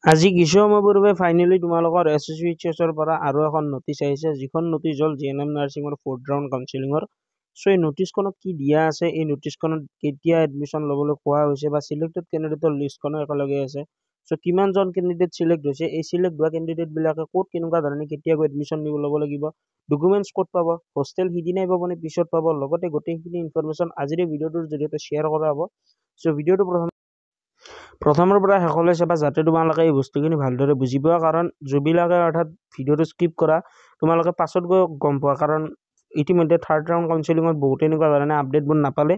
আজি কিছু সময় পূৰ্বে ফাইনেলি তোমালোকৰ SSVHS পৰা আৰু এখন নটিচ আহিছে, যিখন নটিচ হ'ল GNM নাৰ্ছিঙৰ 4th ৰাউণ্ড কাউন্সেলিঙৰ। চ' এই নটিচখনত কি দিয়া আছে, এই নটিচখনত কেতিয়া এডমিশ্যন ল'বলৈ কোৱা হৈছে বা চিলেক্টেড কেণ্ডিডেটৰ লিষ্টখনো একেলগে আছে। চ' কিমানজন কেণ্ডিডেট চিলেক্ট হৈছে, এই চিলেক্ট হোৱা কেণ্ডিডেটবিলাকে ক'ত কেনেকুৱা ধৰণে কেতিয়াকৈ এডমিশ্যন ল'ব লাগিব, ডকুমেণ্টছ ক'ত পাব, হোষ্টেল সিদিনাই পাব নে পিছত পাব, লগতে গোটেইখিনি ইনফৰমেশ্যন আজিৰ এই ভিডিঅ'টোৰ জৰিয়তে শ্বেয়াৰ কৰা হ'ব। চ' ভিডিঅ'টো প্ৰথমৰ পৰা শেষলৈ চাবা যাতে তোমালোকে এই বস্তুখিনি ভালদৰে বুজি পোৱা, কাৰণ যিবিলাকে অৰ্থাৎ ভিডিঅ'টো স্কিপ কৰা তোমালোকে পাছত গৈ গম পোৱা, কাৰণ ইতিমধ্যে 3rd ৰাউণ্ড কাউন্সেলিঙত বহুত এনেকুৱা ধৰণে আপডেটবোৰ নাপালে,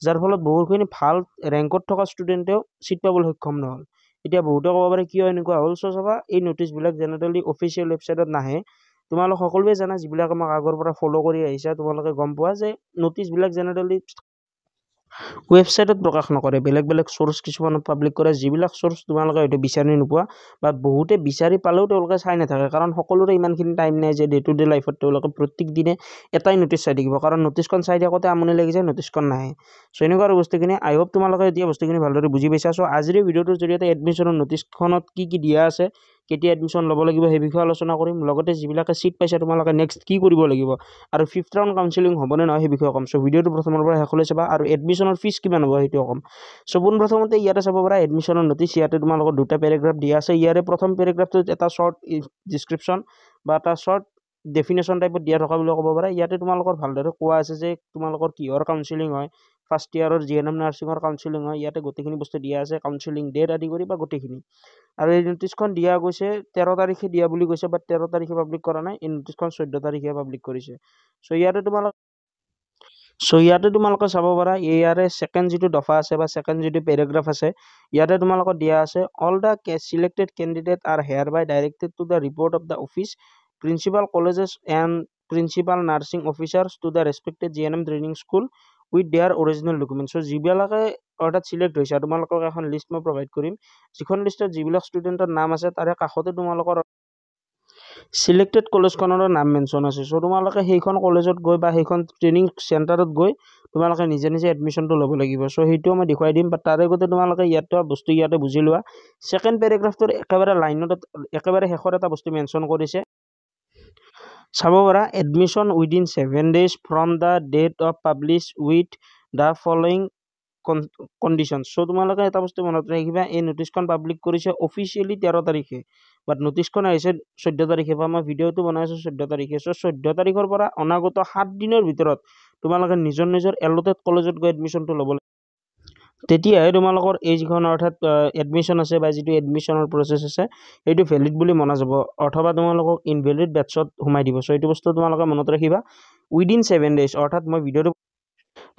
যাৰ ফলত বহুখিনি ভাল ৰেংকত থকা ষ্টুডেণ্টেও চিট পাবলৈ সক্ষম নহ'ল। এতিয়া বহুতে ক'ব পাৰে কিয় এনেকুৱা হ'ল। চ' চাবা এই নটিচবিলাক জেনেৰেলি অফিচিয়েল ৱেবছাইটত নাহে। তোমালোক সকলোৱে জানা, যিবিলাক আমাক আগৰ পৰা ফ'ল' কৰি আহিছা, তোমালোকে গম পোৱা যে নটিচবিলাক জেনেৰেলি ৱেবছাইটত প্ৰকাশ নকৰে, বেলেগ বেলেগ চ'ৰ্চ কিছুমানত পাব্লিক কৰে, যিবিলাক চ'ৰ্চ তোমালোকে হয়তো বিচাৰি নোপোৱা বা বহুতে বিচাৰি পালেও তেওঁলোকে চাই নাথাকে, কাৰণ সকলোৰে ইমানখিনি টাইম নাই যে ডে টু ডে লাইফত তেওঁলোকে প্ৰত্যেক দিনে এটাই নটিচ চাই থাকিব, কাৰণ নটিচখন চাই থাকোঁতে আমনি লাগি যায়, নটিচখন নাহে। চ' এনেকুৱা আৰু বস্তুখিনি আই হোপ তোমালোকে এতিয়া বস্তুখিনি ভালদৰে বুজি পাইছা। চ' আজিৰ এই ভিডিঅ'টোৰ জৰিয়তে এডমিশ্যনৰ নটিচখনত কি কি দিয়া আছে, কেতিয়া এডমিশ্যন ল'ব লাগিব সেই বিষয়ে আলোচনা কৰিম, লগতে যিবিলাকে চিট পাইছে তোমালোকে নেক্সট কি কৰিব লাগিব আৰু 5th ৰাউণ্ড কাউন্সেলিং হ'বনে নহয় সেই বিষয়ে ক'ম। চ' ভিডিঅ'টো প্ৰথমৰ পৰা শেষলৈ চাবা আৰু এডমিশ্যনৰ ফিজ কিমান হ'ব সেইটোও ক'ম। চ' পোনপ্ৰথমতে ইয়াতে চাব পৰা এডমিশ্যনৰ নটিচ, ইয়াতে তোমালোকৰ দুটা পেৰাগ্ৰাফ দিয়া আছে। ইয়াৰে প্ৰথম পেৰাগ্ৰাফটোত এটা শ্বৰ্ট ডিছক্ৰিপশ্যন বা এটা শ্বৰ্ট ডেফিনেশ্যন টাইপত দিয়া থকা বুলি ক'ব পাৰে। ইয়াতে তোমালোকৰ ভালদৰে কোৱা আছে যে তোমালোকৰ কিহৰ কাউন্সেলিং হয়, ফাৰ্ষ্ট ইয়াৰৰ GNM নাৰ্ছিঙৰ কাউন্সেলিং হয়, ইয়াতে গোটেইখিনি বস্তু দিয়া আছে, কাউন্সেলিং ডেট আদি কৰি বা গোটেইখিনি। আৰু এই নটিচখন দিয়া গৈছে 13 তাৰিখে দিয়া বুলি কৈছে, বাট 13 তাৰিখে পাব্লিক কৰা নাই, এই নটিচখন 14 তাৰিখে পাব্লিক কৰিছে। চ' ইয়াতে তোমালোকে চাব পাৰা ইয়াৰে ছেকেণ্ড যিটো দফা আছে বা ছেকেণ্ড যিটো পেৰাগ্ৰাফ আছে, ইয়াতে তোমালোকৰ দিয়া আছে all the selected candidate are hereby directed to the report of the office principal colleges and principal nursing officers to the respected GNM training school with their original documents. So' যিবিলাকে অৰ্থাৎ select হৈছে, তোমালোকক এখন list মই provide কৰিম, যিখন লিষ্টত যিবিলাক ষ্টুডেণ্টৰ নাম আছে তাৰে কাষতে তোমালোকৰ চিলেক্টেড কলেজখনৰ নাম মেনশ্যন আছে। চ' তোমালোকে সেইখন কলেজত গৈ বা সেইখন ট্ৰেইনিং চেণ্টাৰত গৈ তোমালোকে নিজে নিজে এডমিশ্যনটো ল'ব লাগিব। চ' সেইটোও মই দেখুৱাই দিম, বাট তাৰে আগতে তোমালোকে ইয়াতে বস্তু ইয়াতে বুজি লোৱা। ছেকেণ্ড পেৰাগ্ৰাফটোৰ একেবাৰে লাইনত একেবাৰে শেষত এটা বস্তু মেনশ্যন কৰিছে, চাব পাৰা admission within 7 days from the date of publish with the following condition. So' তোমালোকে এটা বস্তু মনত ৰাখিবা, এই নটিচখন পাব্লিক কৰিছে অফিচিয়েলি 13 তাৰিখে, বাট নটিচখন আহিছে 14 তাৰিখে, বা মই ভিডিঅ'টো বনাইছোঁ 14 তাৰিখে। চ' 14 তাৰিখৰ পৰা অনাগত 7 দিনৰ ভিতৰত তোমালোকে নিজৰ নিজৰ এলটেড কলেজত গৈ এডমিশ্যনটো ল'ব লাগিব। তেতিয়াহে তোমালোকৰ এই যিখন অৰ্থাৎ এডমিশ্যন আছে বা যিটো এডমিশ্যনৰ প্ৰচেছ আছে সেইটো ভেলিড বুলি মনা যাব, অথবা তোমালোকক ইনভেলিড বেটছত সোমাই দিব। চ' এইটো বস্তু তোমালোকে মনত ৰাখিবা, উইদিন 7 days, অৰ্থাৎ মই ভিডিঅ'টো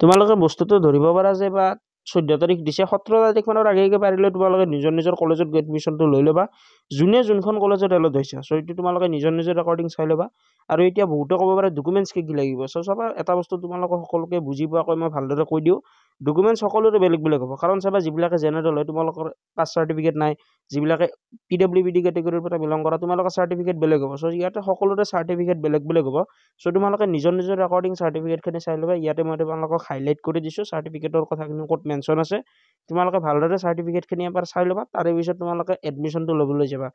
তোমালোকে বস্তুটো ধৰিব পাৰা যে বা 14 তাৰিখ দিছে, 17 তাৰিখমানৰ আগে পাৰিলে তোমালোকে নিজৰ নিজৰ কলেজত গৈ এডমিশ্যনটো লৈ ল'বা, যোনে যোনখন কলেজত এলট হৈছে। চ' এইটো তোমালোকে নিজৰ নিজৰ ৰেকৰ্ডিং চাই ল'বা। আৰু এতিয়া বহুতে ক'ব পাৰে ডকুমেণ্টছ কি কি লাগিব। চ' চাবা এটা বস্তু তোমালোকক সকলোকে বুজি পোৱাকৈ মই ভালদৰে কৈ দিওঁ, ডকুমেণ্টছ সকলোৰে বেলেগ বেলেগ হ'ব, কাৰণ চাবা যিবিলাকে জেনেৰেল হয় তোমালোকৰ কাষ্ট চাৰ্টিফিকেট নাই, যিবিলাকে PWD কেটেগৰীৰ পৰা বিলং কৰা তোমালোকৰ চাৰ্টিফিকেট বেলেগ হ'ব। চ' ইয়াতে সকলোৰে চাৰ্টিফিকেট বেলেগ বেলেগ হ'ব। চ' তোমালোকে নিজৰ নিজৰ ৰেকৰ্ডিং চাৰ্টিফিকেটখিনি চাই ল'বা। ইয়াতে মই তোমালোকক হাইলাইট কৰি দিছোঁ চাৰ্টিফিকেটৰ কথাখিনি ক'ত মেনশ্যন আছে, তোমালোকে ভালদৰে চাৰ্টিফিকেটখিনি এবাৰ চাই ল'বা, তাৰে পিছত তোমালোকে এডমিশ্যনটো ল'বলৈ যাবা।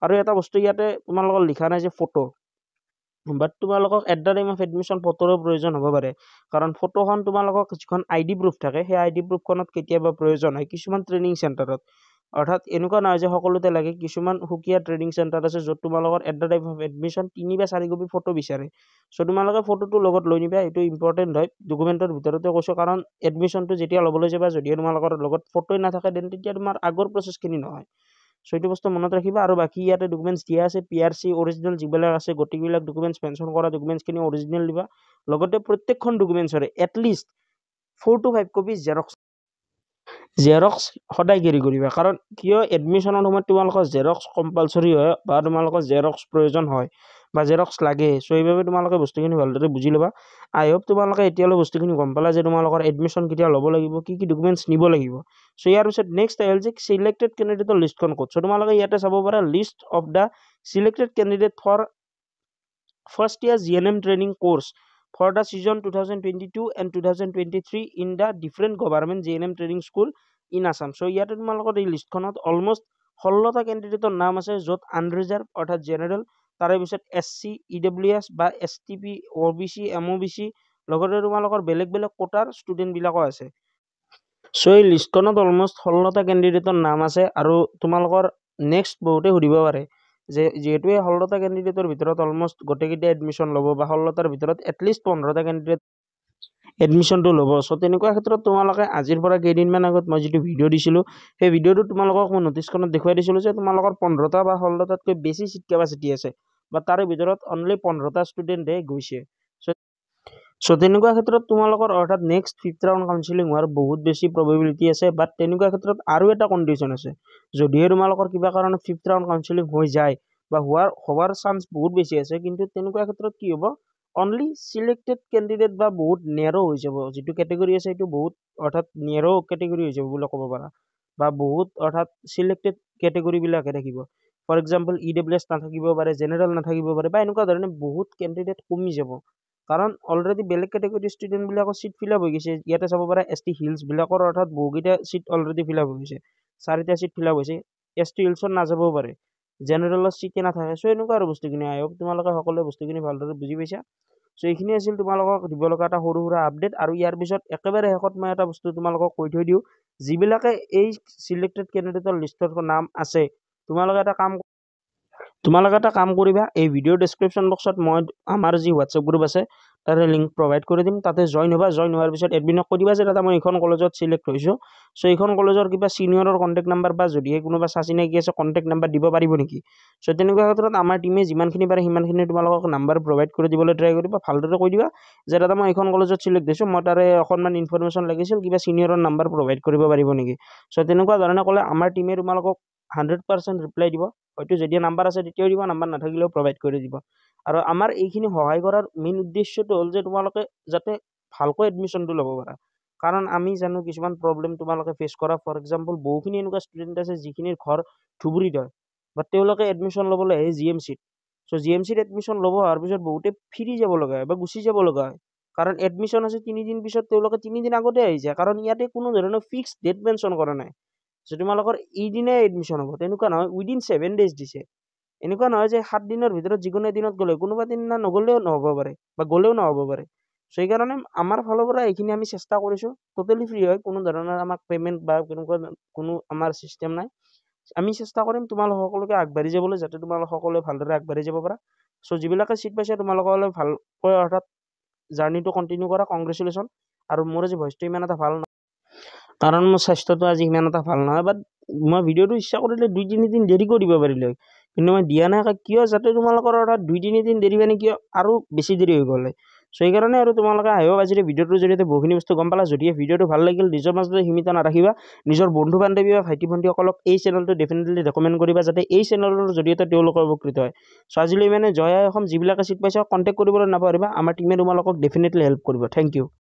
আৰু এটা বস্তু ইয়াতে তোমালোকৰ লিখা নাই যে ফটো, বাট তোমালোকক at the time of admission ফটোৰো প্ৰয়োজন হ'ব পাৰে, কাৰণ ফটোখন তোমালোকক যিখন ID প্ৰুফ থাকে সেই ID প্ৰুফখনত কেতিয়াবা প্ৰয়োজন হয় কিছুমান ট্ৰেইনিং চেণ্টাৰত, অৰ্থাৎ এনেকুৱা নহয় যে সকলোতে লাগে, কিছুমান সুকীয়া ট্ৰেইনিং চেণ্টাৰ আছে য'ত তোমালোকৰ at the time of admission 3 বা 4 কপি ফটো বিচাৰে। চ' তোমালোকে ফটোটো লগত লৈ নিবা, এইটো ইম্পৰ্টেণ্ট হয়, ডকুমেণ্টৰ ভিতৰতে কৈছোঁ, কাৰণ এডমিশ্যনটো যেতিয়া ল'বলৈ যাবা যদিহে তোমালোকৰ লগত ফটোই নাথাকে দেন তেতিয়া তোমাৰ আগৰ প্ৰচেছখিনি নহয়। চ' এইটো বস্তু মনত ৰাখিবা। আৰু বাকী ইয়াতে ডকুমেণ্টছ দিয়া আছে, PRC অৰিজিনেল যিবিলাক আছে গোটেইবিলাক ডকুমেণ্টছ মেনশ্যন কৰা ডকুমেণ্টছখিনি অৰিজিনেল দিবা, লগতে প্ৰত্যেকখন ডকুমেণ্টছৰে এটলিষ্ট 4 to 5 কপি জেৰক্স সদায় কেৰি কৰিবা, কাৰণ কিয় এডমিশ্যনৰ সময়ত তোমালোকৰ জেৰক্স কম্পালচৰি হয় বা তোমালোকৰ জেৰক্স প্ৰয়োজন হয় বা জেৰক্স লাগে। চ' এইবাবে তোমালোকে বস্তুখিনি ভালদৰে বুজি ল'বা। আই হোপ তোমালোকে এতিয়ালৈ বস্তুখিনি গম পালা যে তোমালোকৰ এডমিশ্যন কেতিয়া ল'ব লাগিব, কি কি ডকুমেণ্টছ নিব লাগিব। চ' ইয়াৰ পিছত নেক্সট আহিল যে চিলেক্টেড কেণ্ডিডেটৰ লিষ্টখন ক'ত। চ' তোমালোকে ইয়াতে চাব পাৰা list of the selected candidate for first year GNM training course for the season 2022 and 2023 in the different government GNM training school in Assam. So ইয়াতে তোমালোকৰ এই লিষ্টখনত অলমোষ্ট 16টা কেণ্ডিডেটৰ নাম আছে য'ত আনৰিজাৰ্ভ অৰ্থাৎ জেনেৰেল, তাৰে পিছত SC, EWS বা STP, OBC, MOBC, লগতে তোমালোকৰ বেলেগ বেলেগ কোটাৰ ষ্টুডেণ্টবিলাকো আছে। চ' এই লিষ্টখনত অলমষ্ট 16টা কেণ্ডিডেটৰ নাম আছে আৰু তোমালোকৰ নেক্সট বহুতে সুধিব পাৰে যে যিহেতু এই 16টা কেণ্ডিডেটৰ ভিতৰত অলমষ্ট গোটেইকেইটা এডমিশ্যন ল'ব বা 16টাৰ ভিতৰত এটলিষ্ট 15টা কেণ্ডিডেট এডমিশ্যনটো ল'ব। চ' তেনেকুৱা ক্ষেত্ৰত তোমালোকে আজিৰ পৰা কেইদিনমান আগত মই যিটো ভিডিঅ' দিছিলোঁ সেই ভিডিঅ'টো তোমালোকক মই নটিচখনত দেখুৱাই দিছিলোঁ যে তোমালোকৰ 15টা বা 16টাতকৈ বেছি চিট কেপাচিটি আছে বা তাৰে ভিতৰত অনলি 15টা ষ্টুডেণ্টহে গৈছে। চ' তেনেকুৱা ক্ষেত্ৰত তোমালোকৰ অৰ্থাৎ নেক্সট 5th ৰাউণ্ড কাউন্সিলিং হোৱাৰ বহুত বেছি প্ৰবেবিলিটি আছে, বাট তেনেকুৱা ক্ষেত্ৰত আৰু এটা কণ্ডিশ্যন আছে, যদিহে তোমালোকৰ কিবা কাৰণত 5th ৰাউণ্ড কাউন্সিলিং হৈ যায় বা হোৱাৰ চান্স বহুত বেছি আছে, কিন্তু তেনেকুৱা ক্ষেত্ৰত কি হ'ব, অনলি চিলেক্টেড কেণ্ডিডেট বা বহুত নেৰো হৈ যাব, যিটো কেটেগৰী আছে সেইটো বহুত অৰ্থাৎ নেৰো কেটেগৰী হৈ যাব বুলি ক'ব পাৰা, বা বহুত অৰ্থাৎ চিলেক্টেড কেটেগৰীবিলাকহে থাকিব। ফৰ এক্সাম্পল EWS নাথাকিব পাৰে, জেনেৰেল নাথাকিব পাৰে বা এনেকুৱা ধৰণে বহুত কেণ্ডিডেট কমি যাব, কাৰণ অলৰেডি বেলেগ কেটেগৰীৰ ষ্টুডেণ্টবিলাকৰ চিট ফিল আপ হৈ গৈছে। ইয়াতে চাব পাৰা ST হিলছবিলাকৰ অৰ্থাৎ বহুকেইটা চিট অলৰেডি ফিল আপ হৈ গৈছে, 4টা চিট ফিল আপ হৈছে। ST হিলছত নাযাবও পাৰে, জেনেৰেলৰ চিটে নাথাকে। চ' এনেকুৱা আৰু বস্তুখিনি আই হোপ তোমালোকে সকলোৱে বস্তুখিনি ভালদৰে বুজি পাইছা। চ' এইখিনি আছিল তোমালোকক দিব লগা এটা সৰু সুৰা আপডেট। আৰু ইয়াৰ পিছত একেবাৰে শেষত মই এটা বস্তু তোমালোকক কৈ থৈ দিওঁ, যিবিলাকে এই চিলেক্টেড কেণ্ডিডেটৰ লিষ্টৰ নাম আছে, তোমালোকে এটা কাম কৰিবা, এই ভিডিঅ'ৰ ডেছক্ৰিপশ্যন বক্সত মই আমাৰ যি হোৱাটছএপ গ্ৰুপ আছে তাৰে লিংক প্ৰভাইড কৰি দিম, তাতে জইন হ'বা। জইন হোৱাৰ পিছত এডমিনক কৈ দিবা যে দাদা মই এইখন কলেজত চিলেক্ট হৈছোঁ, চ' এইখন কলেজৰ কিবা চিনিয়ৰৰ কণ্টেক্ট নাম্বাৰ বা যদিহে কোনোবা চিনাকি আছে কণ্টেক্ট নাম্বাৰ দিব পাৰিব নেকি। চ' তেনেকুৱা ক্ষেত্ৰত আমাৰ টিমে যিমানখিনি পাৰে সিমানখিনি তোমালোকক নাম্বাৰ প্ৰভাইড কৰি দিবলৈ ট্ৰাই কৰিবা। ভালদৰে কৈ দিবা যে দাদা মই এইখন কলেজত চিলেক্ট হৈছোঁ, মই তাৰে অকণমান ইনফৰমেশ্যন লাগিছিল, কিবা চিনিয়ৰৰ নাম্বাৰ প্ৰভাইড কৰিব পাৰিব নেকি। চ' তেনেকুৱা ধৰণে ক'লে আমাৰ টিমে তোমালোকক 100% ৰিপ্লাই দিব। হয়তো যদি নাম্বাৰ আছে তেতিয়াও দিব, নাম্বাৰ নাথাকিলেও প্ৰভাইড কৰি দিব। আৰু আমাৰ এইখিনি সহায় কৰাৰ মেইন উদ্দেশ্যটো হ'ল যে তোমালোকে যাতে ভালকৈ এডমিশ্যনটো ল'ব পাৰা, কাৰণ আমি জানো কিছুমান প্ৰব্লেম তোমালোকে ফেচ কৰা। ফৰ এক্সাম্পল বহুখিনি এনেকুৱা ষ্টুডেণ্ট আছে যিখিনিৰ ঘৰ ধুবুৰীত হয়, বাট তেওঁলোকে এডমিশ্যন ল'বলৈ আহে GMCত। চ' GMCত এডমিশ্যন ল'ব অহাৰ পিছত বহুতে ফিৰি যাব লগা হয় বা গুচি যাব লগা হয়, কাৰণ এডমিশ্যন আছে 3 দিন পিছত, তেওঁলোকে 3 দিন আগতে আহি যায়, কাৰণ ইয়াতে কোনো ধৰণৰ ফিক্সড ডেট মেনশ্যন কৰা নাই যে তোমালোকৰ এইদিনাই এডমিশ্যন হ'ব। তেনেকুৱা নহয়, উইদিন 7 days দিছে। এনেকুৱা নহয় যে 7 দিনৰ ভিতৰত যিকোনো এদিনত গ'লে, কোনোবা দিনা নগ'লেও নহ'ব পাৰে বা গ'লেও নহ'ব পাৰে। চ' সেইকাৰণে আমাৰ ফালৰ পৰা এইখিনি আমি চেষ্টা কৰিছোঁ, টোটেলি ফ্ৰী হয়, কোনো ধৰণৰ আমাক পে'মেণ্ট বা তেনেকুৱা কোনো আমাৰ ছিষ্টেম নাই। আমি চেষ্টা কৰিম তোমালোক সকলোকে আগবাঢ়ি যাবলৈ, যাতে তোমালোক সকলোৱে ভালদৰে আগবাঢ়ি যাব পাৰা। চ' যিবিলাকে চিট পাইছে তোমালোকলৈ ভালকৈ অৰ্থাৎ জাৰ্ণিটো কণ্টিনিউ কৰা, কংগ্ৰেচুলেশ্যন। আৰু মোৰ আজি ভইচটো ইমান এটা ভাল নহয়, কাৰণ মোৰ স্বাস্থ্যটো আজি ইমান এটা ভাল নহয়, বাট মই ভিডিঅ'টো ইচ্ছা কৰিলে 2-3 দিন দেৰিকৈ দিব পাৰিলোঁ, কিন্তু মই দিয়া নাই। কিয়, যাতে তোমালোকৰ অৰ্থাৎ 2-3 দিন দেৰি মানে কিয় আৰু বেছি দেৰি হৈ গ'লে। চ' সেইকাৰণে আৰু তোমালোকে আহিব আজিৰ ভিডিঅ'টোৰ জৰিয়তে বহুখিনি বস্তু গম পালা। যদি ভিডিঅ'টো ভাল লাগিল নিজৰ মাজতে সীমিত নাৰাখিবা, নিজৰ বন্ধু বান্ধৱী বা ভাইটি ভণ্টিসকলক এই চেনেলটো ডেফিনেটলি ৰেকমেণ্ড কৰিবা, যাতে এই চেনেলৰ জৰিয়তে তেওঁলোকৰ উপকৃত হয়। চ' আজিলৈ মানে জয় আই অসম, যিবিলাকে চিট পাইছে কণ্টেক্ট কৰিবলৈ নাপাহৰিবা, আমাৰ টিমে তোমালোকক ডেফিনেটলি হেল্প কৰিব। Thank U.